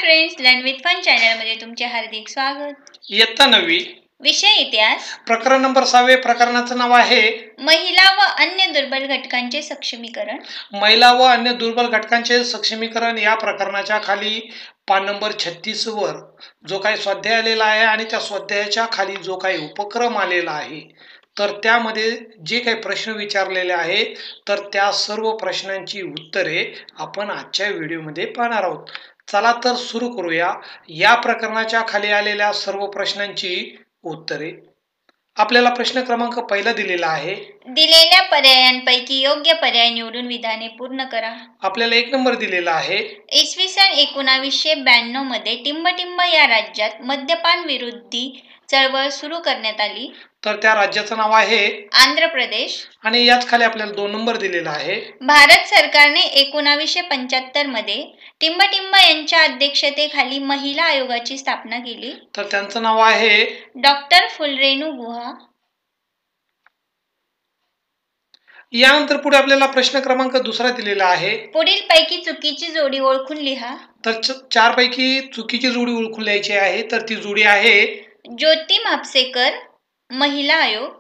Friends, learn with fun चॅनलमध्ये तुमचे हार्दिक स्वागत। इयत्ता 9वी विषय इतिहास, प्रकरण नंबर 6. प्रकरणाचं नाव आहे महिला व अन्य दुर्बल घटकांचे सक्षमीकरण। महिला व अन्य दुर्बल घटकांचे सक्षमीकरण या प्रकरणाच्या खाली पान नंबर 36 वर जो काही स्वाध्याय आलेला आहे आणि त्या स्वाध्यायाच्या खाली जो काही उपक्रम आलेला आहे, तर त्यामध्ये जे काही प्रश्न विचारलेले आहेत तर त्या सर्व प्रश्नांची उत्तरे आपण आजच्या व्हिडिओमध्ये पाहणार आहोत। चला तर सुरू करूया या प्रकरणाच्या खाली आलेल्या सर्व प्रश्नांची उत्तरे। आपल्याला प्रश्न क्रमांक पहिला दिलेला आहे, दिलेल्या पर्यायांपैकी योग्य पर्याय निवडून विधाने पूर्ण करा। आपल्याला 1 नंबर दिलेला आहे, इसवी सन 1992 मध्ये टिंबटिंब या राज्यात मद्यपान विरोधी चळवळ सुरू करण्यात आली, तर त्या राज्याचं नाव आहे आंध्र प्रदेश। आणि याच खाली आपल्याला 2 नंबर दिलेला आहे, भारत सरकारने 1975 मध्ये टिंबटिंब यांच्या अध्यक्षतेखाली महिला आयोगाची स्थापना केली, तर त्यांचं नाव आहे डॉक्टर फुलरेणू गुहा। यानंतर पुढे आपल्याला प्रश्न क्रमांक दुसरा दिलेला आहे, पुढील पैकी चुकीची जोडी ओळखून लिहा। तर 4 पैकी चुकीची जोडी ओळखून लिहायची आहे, तर ती जोडी आहे ज्योती म्हापसेकर, महिला आयोग।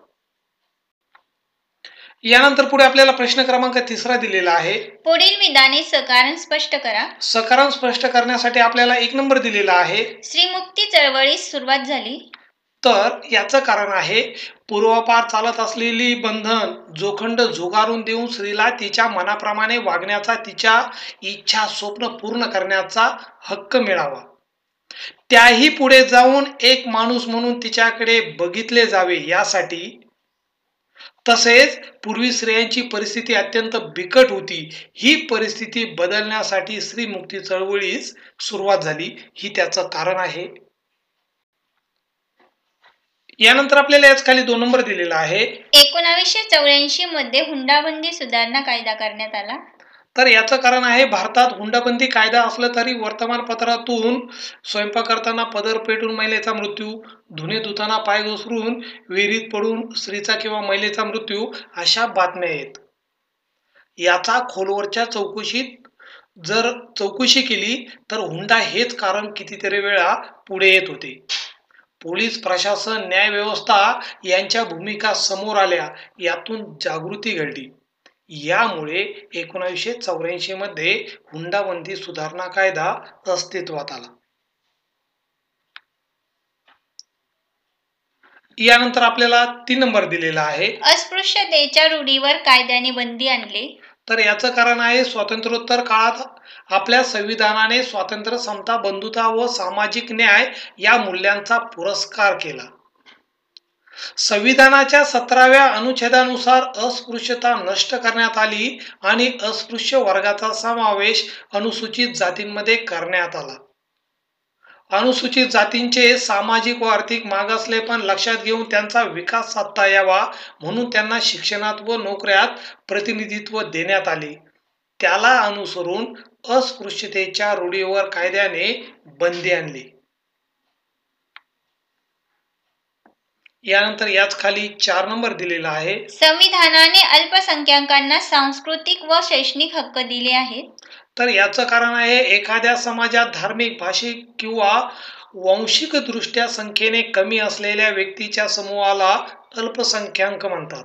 यानंतर पुढे आपल्याला प्रश्न क्रमांक तिसरा दिलेला आहे, पुढील विधाने सकारण स्पष्ट करा। सकारण स्पष्ट करण्यासाठी आपल्याला 1 नंबर दिलेला आहे, श्रीमुक्ती चळवळीस सुरुवात झाली, तर याचं कारण आहे पूर्वापार चालत असलेली बंधन जोखंड झुगारून देऊन स्त्रीला तिच्या मनाप्रमाणे वागण्याचा, तिच्या इच्छा स्वप्न पूर्ण करण्याचा हक्क मिळावा, त्याही पुढे जाऊन एक माणूस म्हणून तिच्याकडे बघितले जावे यासाठी, तसेच पूर्वी स्त्रियांची परिस्थिती अत्यंत बिकट होती, ही परिस्थिती बदलण्यासाठी स्त्रीमुक्ती चळवळीस सुरुवात झाली, ही त्याचं कारण आहे। यानंतर आपल्याला याच खाली 2 नंबर दिलेला आहे, 1984 मध्ये हुंडाबंदी सुधारणा कायदा करण्यात आला, तर याचं कारण आहे भारतात हुंडाबंदी कायदा असला तरी वर्तमानपत्रातून स्वयंपाक करताना पदर पेटून महिलेचा मृत्यू, धुणे धुताना पाय घसरून विहिरीत पडून स्त्रीचा किंवा महिलेचा मृत्यू अशा बातम्या आहेत। याचा खोलवरच्या चौकशीत जर चौकशी केली तर हुंडा हेच कारण कितीतरी वेळा पुढे येत होते। पोलीस प्रशासन, न्याय व्यवस्था यांच्या भूमिका समोर आल्या, यातून जागृती घडली, यामुळे 1984 मध्ये हुंडाबंदी सुधारणा कायदा अस्तित्वात आला। यानंतर आपल्याला 3 नंबर दिलेला आहे, अस्पृश्यतेच्या रूढीवर कायद्याने बंदी आणली, तर याचं कारण आहे स्वातंत्र्योत्तर काळात आपल्या संविधानाने स्वातंत्र्य, समता, बंधुता व सामाजिक न्याय या मूल्यांचा पुरस्कार केला। संविधानाच्या 17व्या अनुच्छेदानुसार अस्पृश्यता नष्ट करण्यात आली आणि अस्पृश्य वर्गाचा समावेश अनुसूचित जातींमध्ये करण्यात आला। अनुसूचित जातींचे सामाजिक व आर्थिक मागासलेपण लक्षात घेऊन त्यांचा विकास साधता यावा म्हणून त्यांना शिक्षणात व नोकऱ्यात प्रतिनिधित्व देण्यात आले, त्याला अनुसरून अस्पृश्यतेच्या रूढीवर कायद्याने बंदी आणली। यानंतर याच खाली 4 नंबर दिलेला आहे, संविधानाने अल्पसंख्याकांना सांस्कृतिक व शैक्षणिक हक्क दिले आहेत, तर याचं कारण आहे एखाद्या समाजात धार्मिक, भाषिक किंवा वांशिक दृष्ट्या संख्येने कमी असलेल्या व्यक्तीच्या समूहाला अल्पसंख्याक म्हणतात।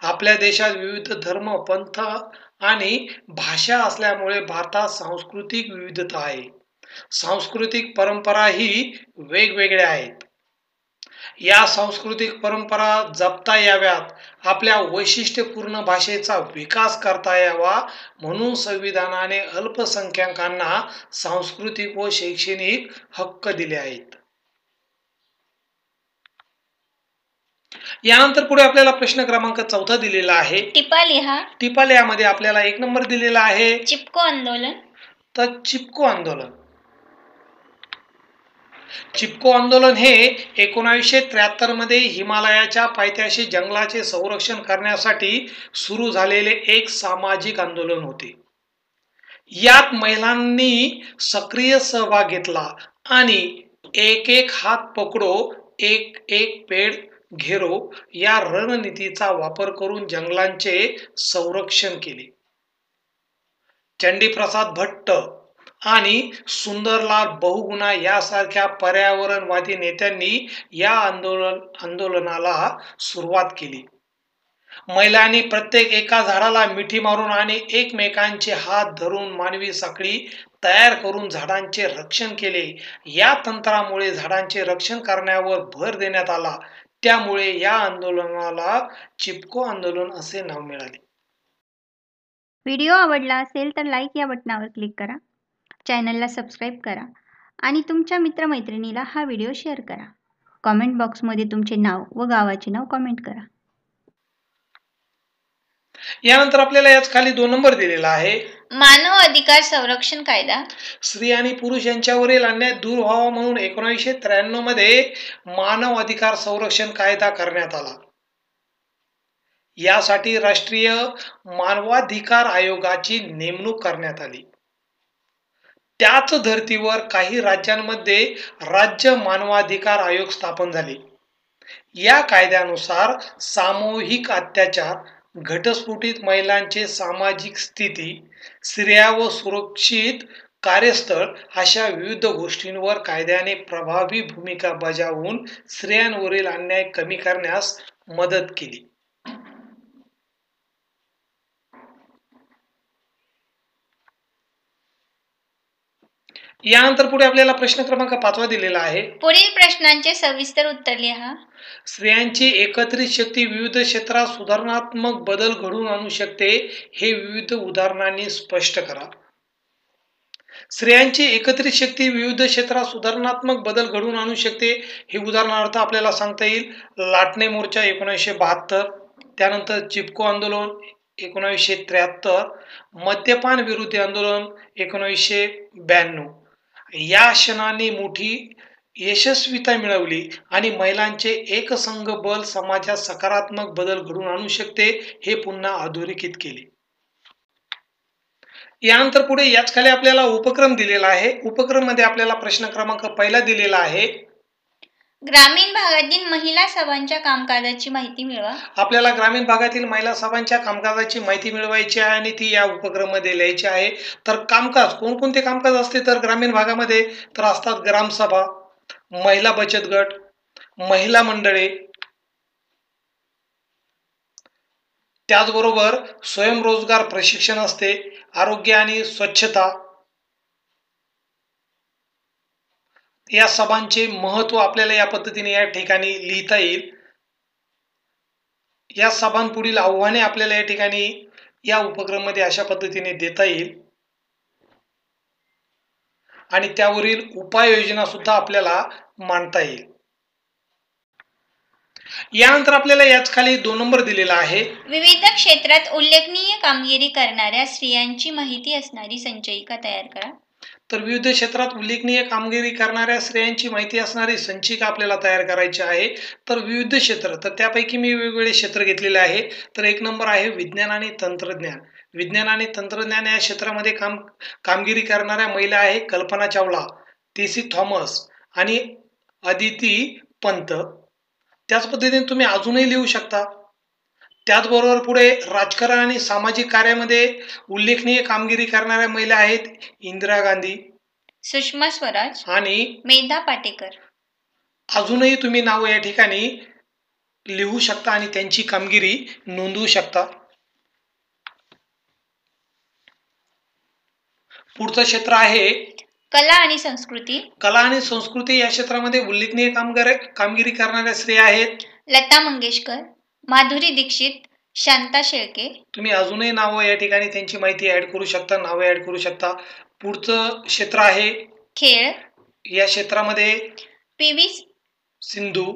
आपल्या देशात विविध धर्म, पंथ आणि भाषा असल्यामुळे भारतात सांस्कृतिक विविधता आहे, सांस्कृतिक परंपराही वेगवेगळ्या आहेत। या सांस्कृतिक परंपरा जपता याव्यात, आपल्या वैशिष्ट्यपूर्ण भाषेचा विकास करता यावा म्हणून संविधानाने अल्पसंख्याकांना सांस्कृतिक व शैक्षणिक हक्क दिले आहेत। यानंतर पुढे आपल्याला प्रश्न क्रमांक 4 दिलेला आहे, टिपा लिहा। टिपा लिहामध्ये आपल्याला 1 नंबर दिलेला आहे, चिपको आंदोलन, तर चिपको आंदोलन। चिपको आंदोलन हे 1973 मध्ये हिमालयाच्या पायथ्याशी जंगलाचे संरक्षण करण्यासाठी सुरू झालेले एक सामाजिक आंदोलन होते। यात महिलांनी सक्रिय सहभाग घेतला आणि एक एक हात पकडो, एक एक पेड़ घेरो या रणनीतीचा वापर करून जंगलांचे संरक्षण केले। चंडीप्रसाद भट्ट आणि सुंदरलाल बहुगुणा यासारख्या पर्यावरणवादी नेत्यांनी या आंदोलनाला सुरुवात केली. महिलांनी प्रत्येक एका झाडाला मिठी मारून आणि एकमेकांचे हात धरून मानवी साखळी तयार करून झाडांचे रक्षण केले. या तंत्रामुळे झाडांचे रक्षण करण्यावर भर देण्यात आला. त्यामुळे या आंदोलनाला चिपको आंदोलन असे नाव मिळाले. व्हिडिओ आवडला असेल तर लाईक या बटनावर क्लिक करा, चॅनलला सबस्क्राईब करा आणि तुमच्या मित्रमैत्रिणीला हा व्हिडिओ शेअर करा. कॉमेंट बॉक्समध्ये तुमचे नाव व गावाचे नाव कॉमेंट करा. यानंतर आपल्याला याच खाली 2 नंबर दिलेला आहे. मानव अधिकार संरक्षण कायदा. स्त्री आणि पुरुष यांच्यावरील अन्याय दूर व्हावा म्हणून 1993 मध्ये मानव अधिकार संरक्षण कायदा करण्यात आला. यासाठी राष्ट्रीय मानवाधिकार आयोगाची नेमणूक करण्यात आली. त्याच धर्तीवर काही राज्यांमध्ये राज्य मानवाधिकार आयोग स्थापन झाले. या कायद्यानुसार सामूहिक अत्याचार, घटस्फोटित महिलांची सामाजिक स्थिती, स्त्रिया व सुरक्षित कार्यस्थळ अशा विविध गोष्टींवर कायद्याने प्रभावी भूमिका बजावून स्त्रियांवरील अन्याय कमी करण्यास मदत केली. यानंतर पुढे आपल्याला प्रश्न क्रमांक 5 दिलेला आहे. पुढील प्रश्नांचे सविस्तर उत्तर लिहा. स्त्रियांची एकत्रित शक्ती विविध क्षेत्रात सुधारणात्मक बदल घडवून आणू शकते, हे विविध उदाहरणांनी स्पष्ट करा. स्त्रियांची एकत्रित शक्ती विविध क्षेत्रात सुधारणात्मक बदल घडवून आणू शकते, हे उदाहरणार्थ आपल्याला सांगता येईल. लाटणे मोर्चा 1972, त्यानंतर चिपको आंदोलन 1973, मद्यपान विरोधी आंदोलन 1992. या क्षणाने मोठी यशस्वीता मिळवली आणि महिलांचे एकसंघ बल समाजात सकारात्मक बदल घडवून आणू शकते, हे पुन्हा अधोरेखित केले. यानंतर पुढे याच खाली आपल्याला उपक्रम दिलेला आहे. उपक्रम मध्ये आपल्याला प्रश्न क्रमांक 1 दिलेला आहे. ग्रामीण भागातील महिला सभांच्या कामकाजाची माहिती मिळवा. आपल्याला ग्रामीण भागातील महिला सभांच्या कामकाजाची माहिती मिळवायची आहे आणि ती या उपक्रम मध्ये लिहायची आहे. तर कामकाज कोणकोणते कामकाज असते तर ग्रामीण भागामध्ये तर असतात ग्रामसभा, महिला बचत गट, महिला मंडळे, त्याचबरोबर स्वयंरोजगार प्रशिक्षण असते, आरोग्य आणि स्वच्छता. या सभांचे महत्व आपल्याला या पद्धतीने या ठिकाणी लिहिता येईल. या सभांपुढील आव्हाने आपल्याला या ठिकाणी या उपक्रम मध्ये अशा पद्धतीने देता येईल आणि त्यावरील उपाययोजना सुद्धा आपल्याला मांडता येईल. यानंतर आपल्याला याच खाली 2 नंबर दिलेला आहे. विविध क्षेत्रात उल्लेखनीय कामगिरी करणाऱ्या स्त्रियांची माहिती असणारी संचयिका तयार करा. तर विविध क्षेत्रात उल्लेखनीय कामगिरी करणाऱ्या स्त्रियांची माहिती असणारी संचिका आपल्याला तयार करायची आहे. तर विविध क्षेत्र, तर त्यापैकी मी वेगवेगळे क्षेत्र घेतलेले आहे. तर 1 नंबर आहे विज्ञान आणि तंत्रज्ञान. विज्ञान आणि तंत्रज्ञान या क्षेत्रामध्ये कामगिरी करणाऱ्या महिला आहे कल्पना चावला, टेसी थॉमस आणि अदिती पंत. त्याच पद्धतीने तुम्ही अजूनही लिहू शकता. त्याचबरोबर पुढे राजकारण आणि सामाजिक कार्यामध्ये उल्लेखनीय कामगिरी करणाऱ्या महिला आहेत इंदिरा गांधी, सुषमा स्वराज आणि मेधा पाटेकर. अजूनही तुम्ही नाव या ठिकाणी लिहू शकता आणि त्यांची कामगिरी नोंदवू शकता. पुढचं क्षेत्र आहे कला आणि संस्कृती. कला आणि संस्कृती या क्षेत्रामध्ये उल्लेखनीय कामगिरी करणाऱ्या स्त्रिया आहेत लता मंगेशकर, माधुरी दीक्षित, शांता शेळके. तुम्ही अजूनही नावं या ठिकाणी त्यांची माहिती ऍड करू शकता, नावे ऍड करू शकता. पुढचं क्षेत्र आहे खेळ. या क्षेत्रामध्ये पी.व्ही. सिंधू,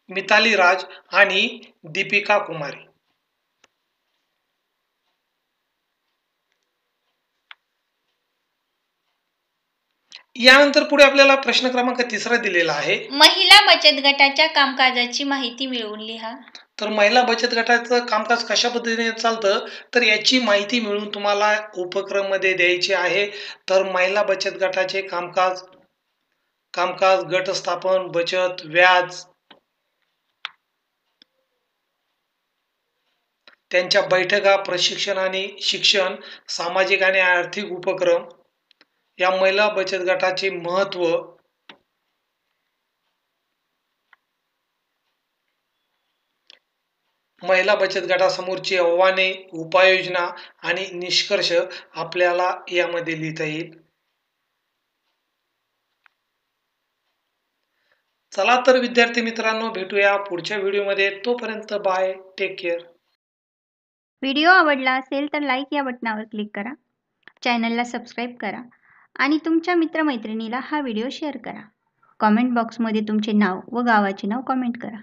मिताली राज आणि दीपिका कुमारी. यानंतर पुढे आपल्याला प्रश्न क्रमांक 3 दिलेला आहे. महिला बचत गटाच्या कामकाजाची माहिती मिळवून लिहा. तर महिला बचत गटाचं कामकाज कशा पद्धतीने चालतं तर याची माहिती मिळवून तुम्हाला उपक्रम मध्ये द्यायची आहे. तर महिला बचत गटाचे कामकाज, गट स्थापन, बचत, व्याज, त्यांच्या बैठका, प्रशिक्षण आणि शिक्षण, सामाजिक आणि आर्थिक उपक्रम, या महिला बचत गटाचे महत्त्व, महिला बचत गटासमोरची आव्हाने, उपाययोजना आणि निष्कर्ष आपल्याला यामध्ये लिहिता येईल. चला तर विद्यार्थी मित्रांनो, भेटूया पुढच्या व्हिडिओमध्ये. तोपर्यंत बाय, टेक केअर. व्हिडिओ आवडला असेल तर लाईक या बटनावर क्लिक करा. चॅनलला सबस्क्राईब करा आणि तुमच्या मित्रमैत्रिणीला हा व्हिडिओ शेअर करा. कॉमेंट बॉक्समध्ये तुमचे नाव व गावाचे नाव कॉमेंट करा.